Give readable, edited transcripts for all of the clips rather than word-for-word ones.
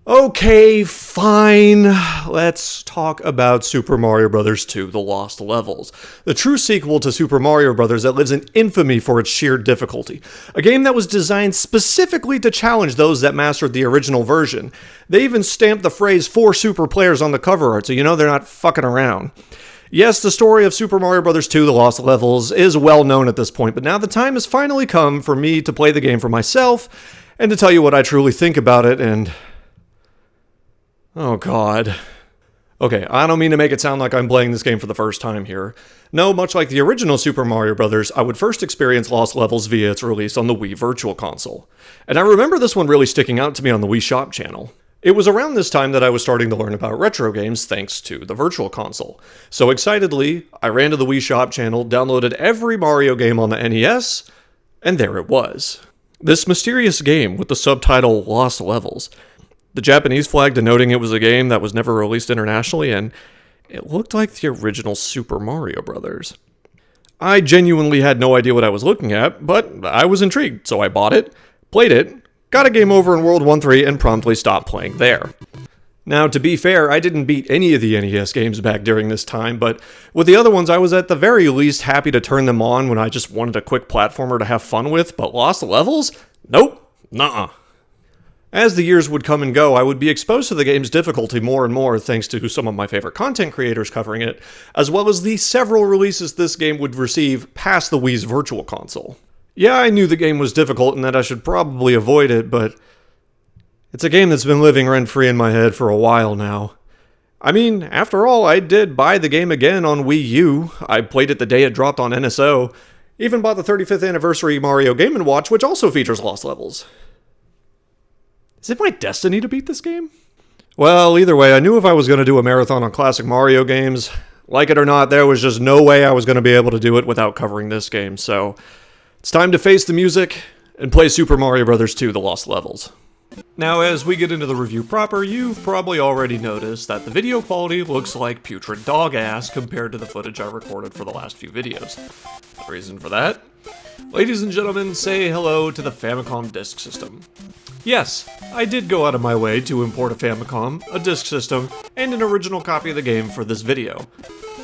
Okay, fine. Let's talk about Super Mario Bros. 2: The Lost Levels, the true sequel to Super Mario Bros. That lives in infamy for its sheer difficulty. A game that was designed specifically to challenge those that mastered the original version. They even stamped the phrase "for super players" on the cover art, so you know they're not fucking around. Yes, the story of Super Mario Bros. 2: The Lost Levels is well known at this point, but now the time has finally come for me to play the game for myself and to tell you what I truly think about it, and oh god. Okay, I don't mean to make it sound like I'm playing this game for the first time here. No, much like the original Super Mario Bros., I would first experience Lost Levels via its release on the Wii Virtual Console. And I remember this one really sticking out to me on the Wii Shop channel. It was around this time that I was starting to learn about retro games thanks to the Virtual Console. So excitedly, I ran to the Wii Shop channel, downloaded every Mario game on the NES, and there it was. This mysterious game with the subtitle Lost Levels. The Japanese flag denoting it was a game that was never released internationally, and it looked like the original Super Mario Bros. I genuinely had no idea what I was looking at, but I was intrigued, so I bought it, played it, got a game over in World 1-3, and promptly stopped playing there. Now, to be fair, I didn't beat any of the NES games back during this time, but with the other ones, I was at the very least happy to turn them on when I just wanted a quick platformer to have fun with, but Lost Levels? Nope. Nuh-uh. As the years would come and go, I would be exposed to the game's difficulty more and more thanks to some of my favorite content creators covering it, as well as the several releases this game would receive past the Wii's Virtual Console. Yeah, I knew the game was difficult and that I should probably avoid it, but it's a game that's been living rent-free in my head for a while now. I mean, after all, I did buy the game again on Wii U. I played it the day it dropped on NSO. Even bought the 35th anniversary Mario Game & Watch, which also features Lost Levels. Is it my destiny to beat this game? Well, either way, I knew if I was going to do a marathon on classic Mario games, like it or not, there was just no way I was going to be able to do it without covering this game, so it's time to face the music and play Super Mario Bros. 2: The Lost Levels. Now, as we get into the review proper, you've probably already noticed that the video quality looks like putrid dog ass compared to the footage I recorded for the last few videos. The reason for that? Ladies and gentlemen, say hello to the Famicom Disk System. Yes, I did go out of my way to import a Famicom, a disk system, and an original copy of the game for this video.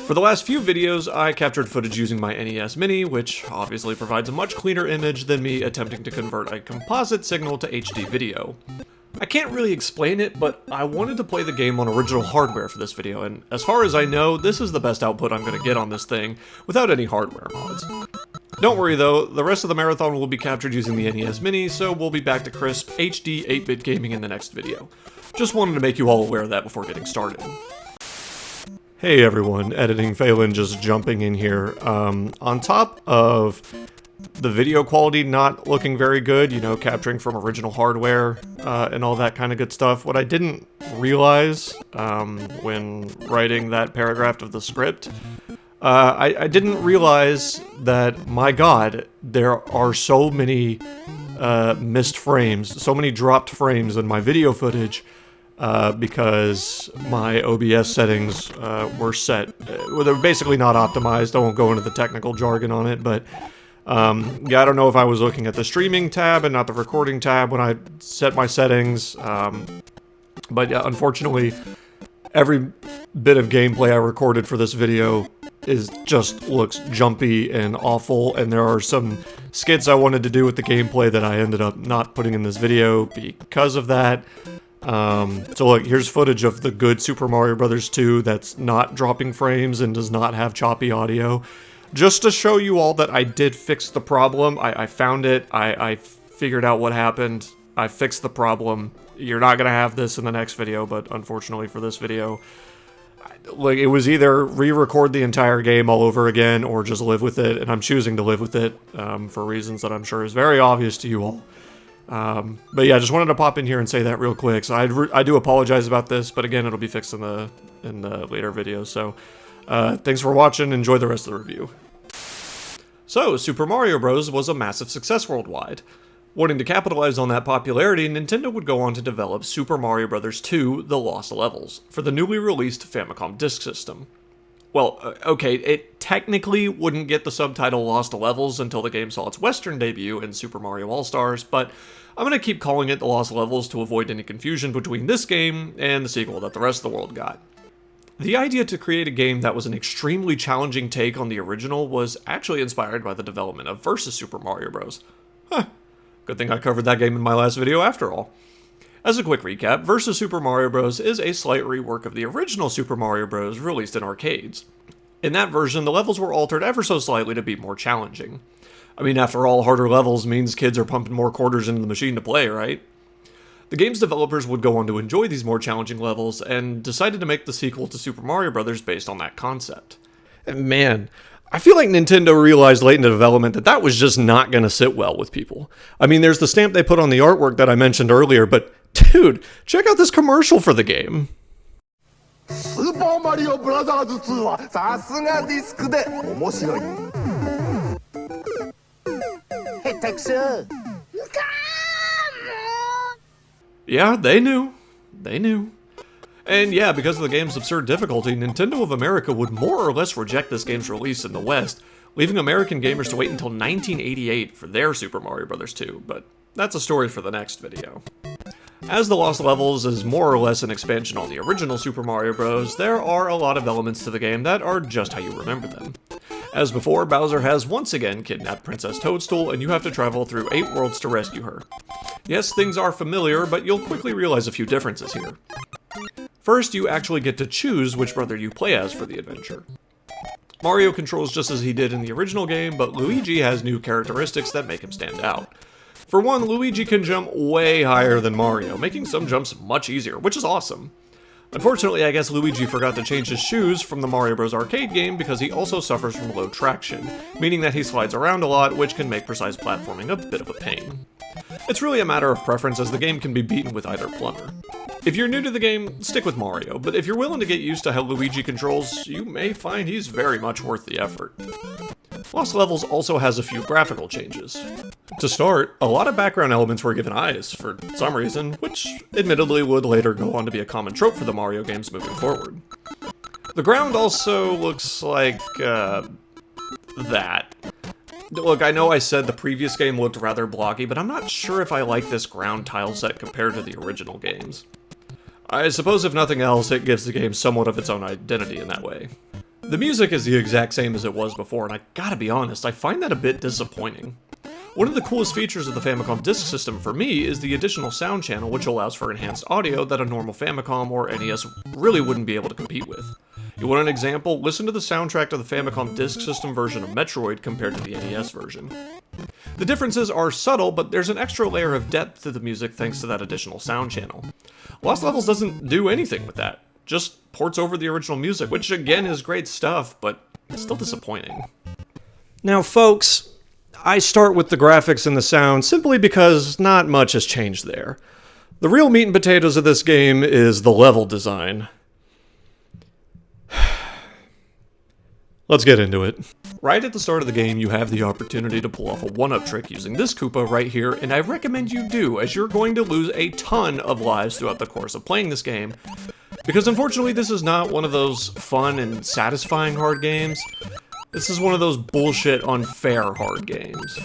For the last few videos, I captured footage using my NES Mini, which obviously provides a much cleaner image than me attempting to convert a composite signal to HD video. I can't really explain it, but I wanted to play the game on original hardware for this video, and as far as I know, this is the best output I'm going to get on this thing, without any hardware mods. Don't worry though, the rest of the marathon will be captured using the NES Mini, so we'll be back to crisp HD 8-bit gaming in the next video. Just wanted to make you all aware of that before getting started. Hey everyone, Editing Phelan just jumping in here. On top of the video quality not looking very good, you know, capturing from original hardware and all that kind of good stuff, what I didn't realize when writing that paragraph of the script, I didn't realize that, my god, there are so many missed frames, so many dropped frames in my video footage because my OBS settings were set. They're basically not optimized. I won't go into the technical jargon on it, but yeah, I don't know if I was looking at the streaming tab and not the recording tab when I set my settings, but yeah, unfortunately, every bit of gameplay I recorded for this video just looks jumpy and awful, and there are some skits I wanted to do with the gameplay that I ended up not putting in this video because of that. So look, here's footage of the good Super Mario Bros. 2 that's not dropping frames and does not have choppy audio. Just to show you all that I did fix the problem. I found it, I figured out what happened, I fixed the problem. You're not gonna have this in the next video, but unfortunately for this video, like, it was either re-record the entire game all over again or just live with it, and I'm choosing to live with it for reasons that I'm sure is very obvious to you all. But yeah, just wanted to pop in here and say that real quick. So I do apologize about this, but again, it'll be fixed in the later videos. So thanks for watching. Enjoy the rest of the review. So Super Mario Bros. Was a massive success worldwide. Wanting to capitalize on that popularity, Nintendo would go on to develop Super Mario Bros. 2: The Lost Levels for the newly released Famicom Disk System. Well, okay, it technically wouldn't get the subtitle Lost Levels until the game saw its Western debut in Super Mario All-Stars, but I'm going to keep calling it the Lost Levels to avoid any confusion between this game and the sequel that the rest of the world got. The idea to create a game that was an extremely challenging take on the original was actually inspired by the development of Versus Super Mario Bros. Huh, good thing I covered that game in my last video after all. As a quick recap, Versus Super Mario Bros. Is a slight rework of the original Super Mario Bros. Released in arcades. In that version, the levels were altered ever so slightly to be more challenging. I mean, after all, harder levels means kids are pumping more quarters into the machine to play, right? The game's developers would go on to enjoy these more challenging levels and decided to make the sequel to Super Mario Bros. Based on that concept. And man, I feel like Nintendo realized late in the development that was just not going to sit well with people. I mean, there's the stamp they put on the artwork that I mentioned earlier, but dude, check out this commercial for the game. Super Mario Bros. 2はさすがディスクで面白い。下手くそ。Yeah, they knew. They knew. And yeah, because of the game's absurd difficulty, Nintendo of America would more or less reject this game's release in the West, leaving American gamers to wait until 1988 for their Super Mario Bros. 2, but that's a story for the next video. As the Lost Levels is more or less an expansion on the original Super Mario Bros., there are a lot of elements to the game that are just how you remember them. As before, Bowser has once again kidnapped Princess Toadstool, and you have to travel through 8 worlds to rescue her. Yes, things are familiar, but you'll quickly realize a few differences here. First, you actually get to choose which brother you play as for the adventure. Mario controls just as he did in the original game, but Luigi has new characteristics that make him stand out. For one, Luigi can jump way higher than Mario, making some jumps much easier, which is awesome. Unfortunately, I guess Luigi forgot to change his shoes from the Mario Bros. Arcade game because he also suffers from low traction, meaning that he slides around a lot, which can make precise platforming a bit of a pain. It's really a matter of preference, as the game can be beaten with either plumber. If you're new to the game, stick with Mario, but if you're willing to get used to how Luigi controls, you may find he's very much worth the effort. Lost Levels also has a few graphical changes. To start, a lot of background elements were given eyes, for some reason, which admittedly would later go on to be a common trope for the Mario games moving forward. The ground also looks like, that. Look, I know I said the previous game looked rather blocky, but I'm not sure if I like this ground tile set compared to the original games. I suppose if nothing else, it gives the game somewhat of its own identity in that way. The music is the exact same as it was before, and I gotta be honest, I find that a bit disappointing. One of the coolest features of the Famicom Disk System for me is the additional sound channel, which allows for enhanced audio that a normal Famicom or NES really wouldn't be able to compete with. You want an example? Listen to the soundtrack to the Famicom Disk System version of Metroid compared to the NES version. The differences are subtle, but there's an extra layer of depth to the music thanks to that additional sound channel. Lost Levels doesn't do anything with that, just ports over the original music, which again is great stuff, but still disappointing. Now folks, I start with the graphics and the sound simply because not much has changed there. The real meat and potatoes of this game is the level design. Let's get into it. Right at the start of the game, you have the opportunity to pull off a one-up trick using this Koopa right here, and I recommend you do, as you're going to lose a ton of lives throughout the course of playing this game, because unfortunately this is not one of those fun and satisfying hard games. This is one of those bullshit, unfair hard games.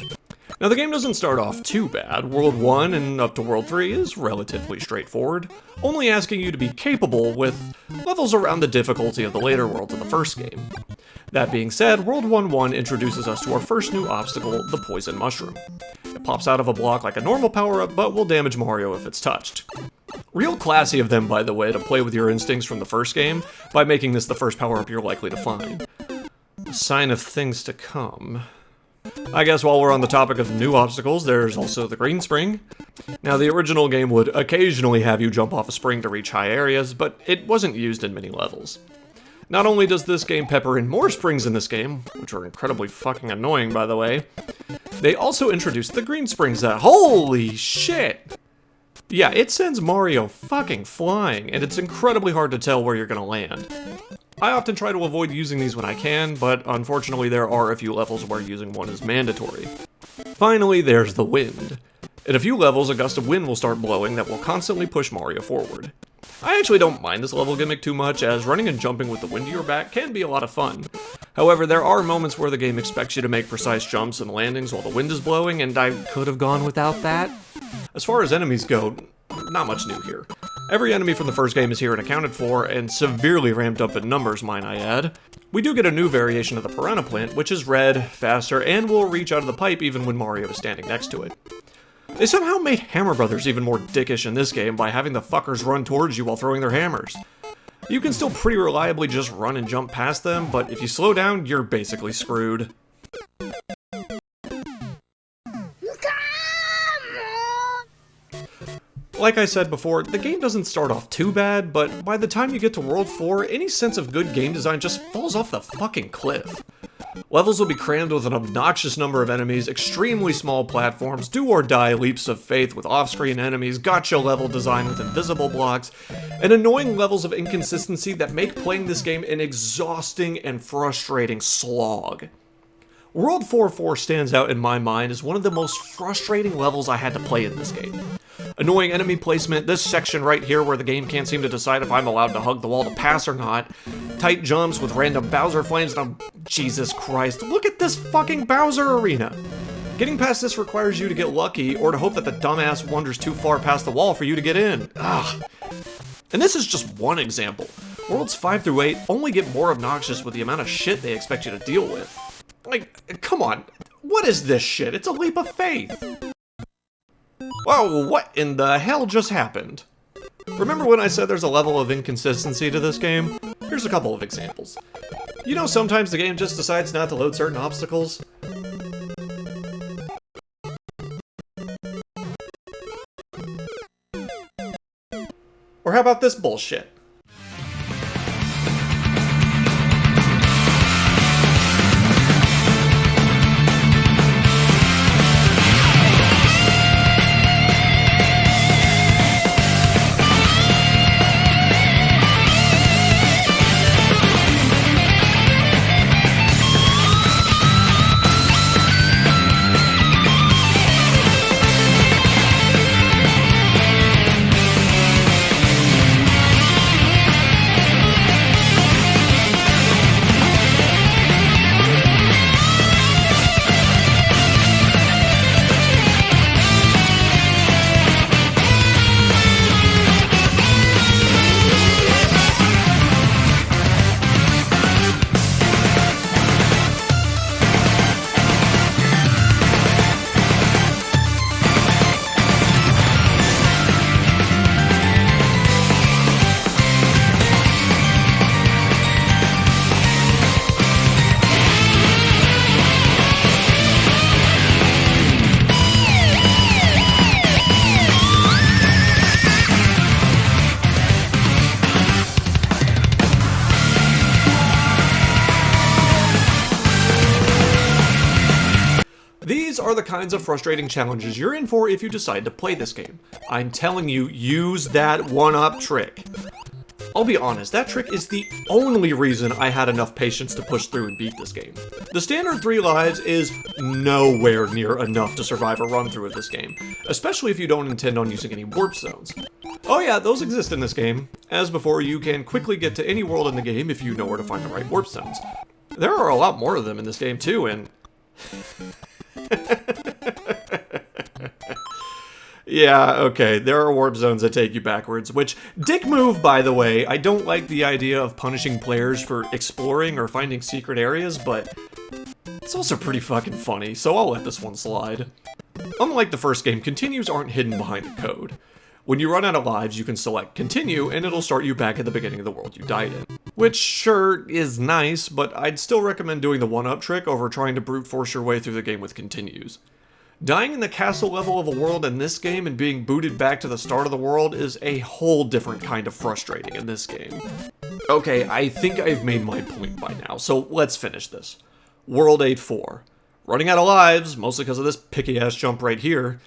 Now the game doesn't start off too bad. World 1 and up to World 3 is relatively straightforward, only asking you to be capable with levels around the difficulty of the later worlds of the first game. That being said, World 1-1 introduces us to our first new obstacle, the Poison Mushroom. It pops out of a block like a normal power-up, but will damage Mario if it's touched. Real classy of them, by the way, to play with your instincts from the first game by making this the first power-up you're likely to find. A sign of things to come. I guess while we're on the topic of new obstacles, there's also the green spring. Now, the original game would occasionally have you jump off a spring to reach high areas, but it wasn't used in many levels. Not only does this game pepper in more springs in this game, which are incredibly fucking annoying by the way, they also introduced the green springs that, holy shit! Yeah, it sends Mario fucking flying, and it's incredibly hard to tell where you're gonna land. I often try to avoid using these when I can, but unfortunately there are a few levels where using one is mandatory. Finally, there's the wind. In a few levels, a gust of wind will start blowing that will constantly push Mario forward. I actually don't mind this level gimmick too much, as running and jumping with the wind to your back can be a lot of fun. However, there are moments where the game expects you to make precise jumps and landings while the wind is blowing, and I could have gone without that. As far as enemies go, not much new here. Every enemy from the first game is here and accounted for, and severely ramped up in numbers, might I add. We do get a new variation of the piranha plant, which is red, faster, and will reach out of the pipe even when Mario is standing next to it. They somehow made Hammer Brothers even more dickish in this game by having the fuckers run towards you while throwing their hammers. You can still pretty reliably just run and jump past them, but if you slow down, you're basically screwed. Like I said before, the game doesn't start off too bad, but by the time you get to World 4, any sense of good game design just falls off the fucking cliff. Levels will be crammed with an obnoxious number of enemies, extremely small platforms, do-or-die leaps of faith with off-screen enemies, gotcha level design with invisible blocks, and annoying levels of inconsistency that make playing this game an exhausting and frustrating slog. World 4-4 stands out in my mind as one of the most frustrating levels I had to play in this game. Annoying enemy placement, this section right here where the game can't seem to decide if I'm allowed to hug the wall to pass or not, tight jumps with random Bowser flames, and Jesus Christ, look at this fucking Bowser arena! Getting past this requires you to get lucky, or to hope that the dumbass wanders too far past the wall for you to get in. Ugh. And this is just one example. Worlds 5 through 8 only get more obnoxious with the amount of shit they expect you to deal with. Like, come on, what is this shit? It's a leap of faith! Whoa, what in the hell just happened? Remember when I said there's a level of inconsistency to this game? Here's a couple of examples. You know, sometimes the game just decides not to load certain obstacles. Or how about this bullshit? These are the kinds of frustrating challenges you're in for if you decide to play this game. I'm telling you, use that one-up trick. I'll be honest, that trick is the only reason I had enough patience to push through and beat this game. The standard 3 lives is nowhere near enough to survive a run-through of this game, especially if you don't intend on using any warp zones. Oh yeah, those exist in this game. As before, you can quickly get to any world in the game if you know where to find the right warp zones. There are a lot more of them in this game too, and... Yeah, okay, there are warp zones that take you backwards, which, dick move, by the way. I don't like the idea of punishing players for exploring or finding secret areas, but it's also pretty fucking funny, so I'll let this one slide. Unlike the first game, continues aren't hidden behind a code. When you run out of lives, you can select continue, and it'll start you back at the beginning of the world you died in. Which, sure, is nice, but I'd still recommend doing the one-up trick over trying to brute force your way through the game with continues. Dying in the castle level of a world in this game and being booted back to the start of the world is a whole different kind of frustrating in this game. Okay, I think I've made my point by now, so let's finish this. World 8-4. Running out of lives, mostly because of this picky-ass jump right here.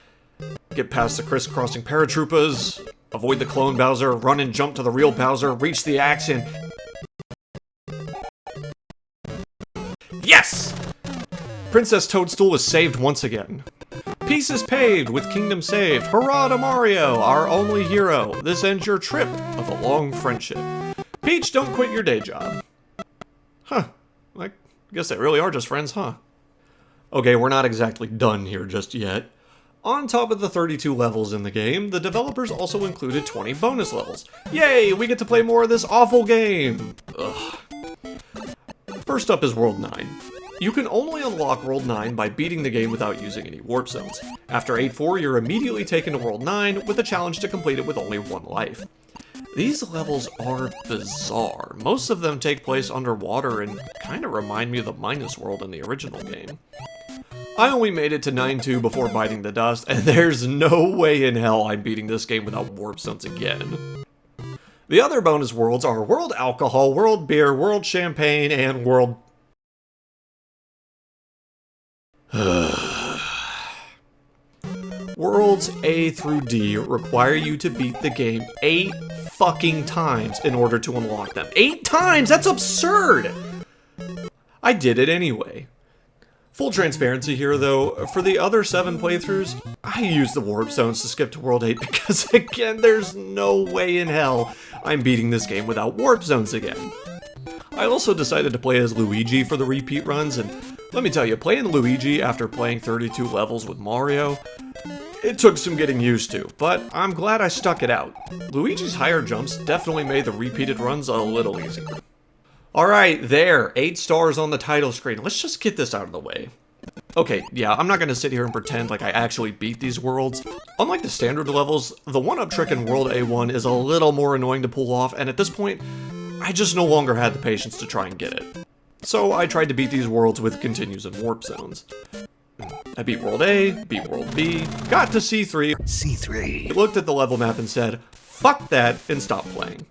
Get past the crisscrossing paratroopers, avoid the clone Bowser, run and jump to the real Bowser, reach the axe, and... Yes! Princess Toadstool is saved once again. Peace is paved with kingdom saved. Hurrah to Mario, our only hero. This ends your trip of a long friendship. Peach, don't quit your day job. Huh. I guess they really are just friends, huh? Okay, we're not exactly done here just yet. On top of the 32 levels in the game, the developers also included 20 bonus levels. Yay, we get to play more of this awful game! Ugh. First up is World 9. You can only unlock World 9 by beating the game without using any warp zones. After 8-4, you're immediately taken to World 9 with a challenge to complete it with only one life. These levels are bizarre. Most of them take place underwater and kind of remind me of the Minus World in the original game. I only made it to 9-2 before biting the dust, and there's no way in hell I'm beating this game without warp zones again. The other bonus worlds are World Alcohol, World Beer, World Champagne, and World... Worlds A through D require you to beat the game 8 fucking times in order to unlock them. 8 times? That's absurd! I did it anyway. Full transparency here though, for the other 7 playthroughs, I used the warp zones to skip to World 8 because again, there's no way in hell I'm beating this game without warp zones again. I also decided to play as Luigi for the repeat runs, and let me tell you, playing Luigi after playing 32 levels with Mario, it took some getting used to, but I'm glad I stuck it out. Luigi's higher jumps definitely made the repeated runs a little easier. Alright, there, 8 stars on the title screen. Let's just get this out of the way. Okay, yeah, I'm not gonna sit here and pretend like I actually beat these worlds. Unlike the standard levels, the one-up trick in World A1 is a little more annoying to pull off, and at this point, I just no longer had the patience to try and get it. So I tried to beat these worlds with continues and warp zones. I beat World A, beat World B, got to C3. C3. Looked at the level map and said, fuck that, and stopped playing.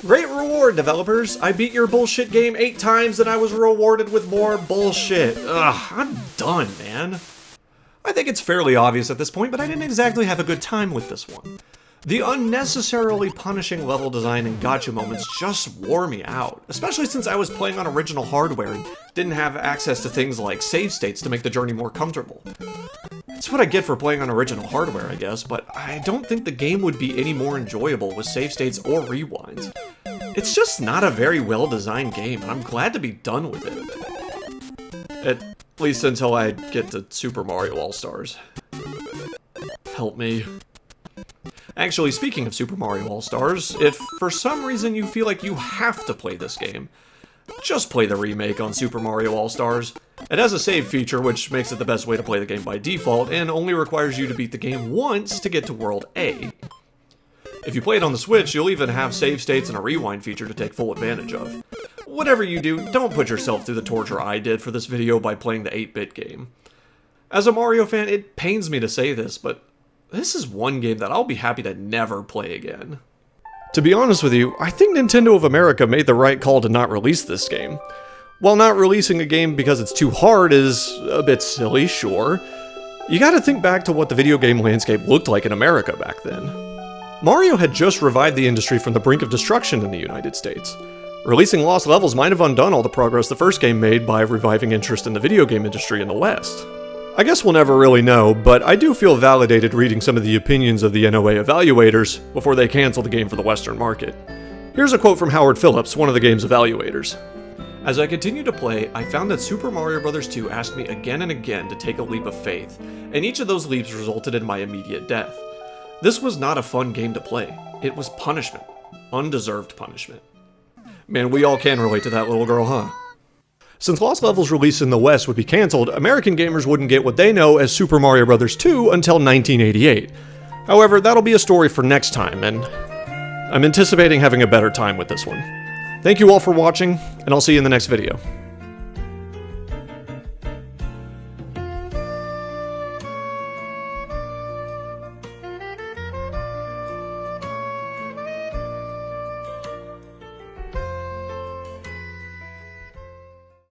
Great reward, developers! I beat your bullshit game 8 times and I was rewarded with more bullshit. Ugh, I'm done, man. I think it's fairly obvious at this point, but I didn't exactly have a good time with this one. The unnecessarily punishing level design and gotcha moments just wore me out, especially since I was playing on original hardware and didn't have access to things like save states to make the journey more comfortable. That's what I get for playing on original hardware, I guess, but I don't think the game would be any more enjoyable with save states or rewinds. It's just not a very well-designed game, and I'm glad to be done with it. At least until I get to Super Mario All-Stars. Help me. Actually, speaking of Super Mario All-Stars, if for some reason you feel like you have to play this game, just play the remake on Super Mario All-Stars. It has a save feature, which makes it the best way to play the game by default, and only requires you to beat the game once to get to World A. If you play it on the Switch, you'll even have save states and a rewind feature to take full advantage of. Whatever you do, don't put yourself through the torture I did for this video by playing the 8-bit game. As a Mario fan, it pains me to say this, but this is one game that I'll be happy to never play again. To be honest with you, I think Nintendo of America made the right call to not release this game. While not releasing a game because it's too hard is a bit silly, sure, you gotta think back to what the video game landscape looked like in America back then. Mario had just revived the industry from the brink of destruction in the United States. Releasing Lost Levels might have undone all the progress the first game made by reviving interest in the video game industry in the West. I guess we'll never really know, but I do feel validated reading some of the opinions of the NOA evaluators before they cancel the game for the Western market. Here's a quote from Howard Phillips, one of the game's evaluators. As I continued to play, I found that Super Mario Bros. 2 asked me again and again to take a leap of faith, and each of those leaps resulted in my immediate death. This was not a fun game to play. It was punishment. Undeserved punishment. Man, we all can relate to that little girl, huh? Since Lost Levels release in the West would be cancelled, American gamers wouldn't get what they know as Super Mario Bros. 2 until 1988. However, that'll be a story for next time, and I'm anticipating having a better time with this one. Thank you all for watching, and I'll see you in the next video.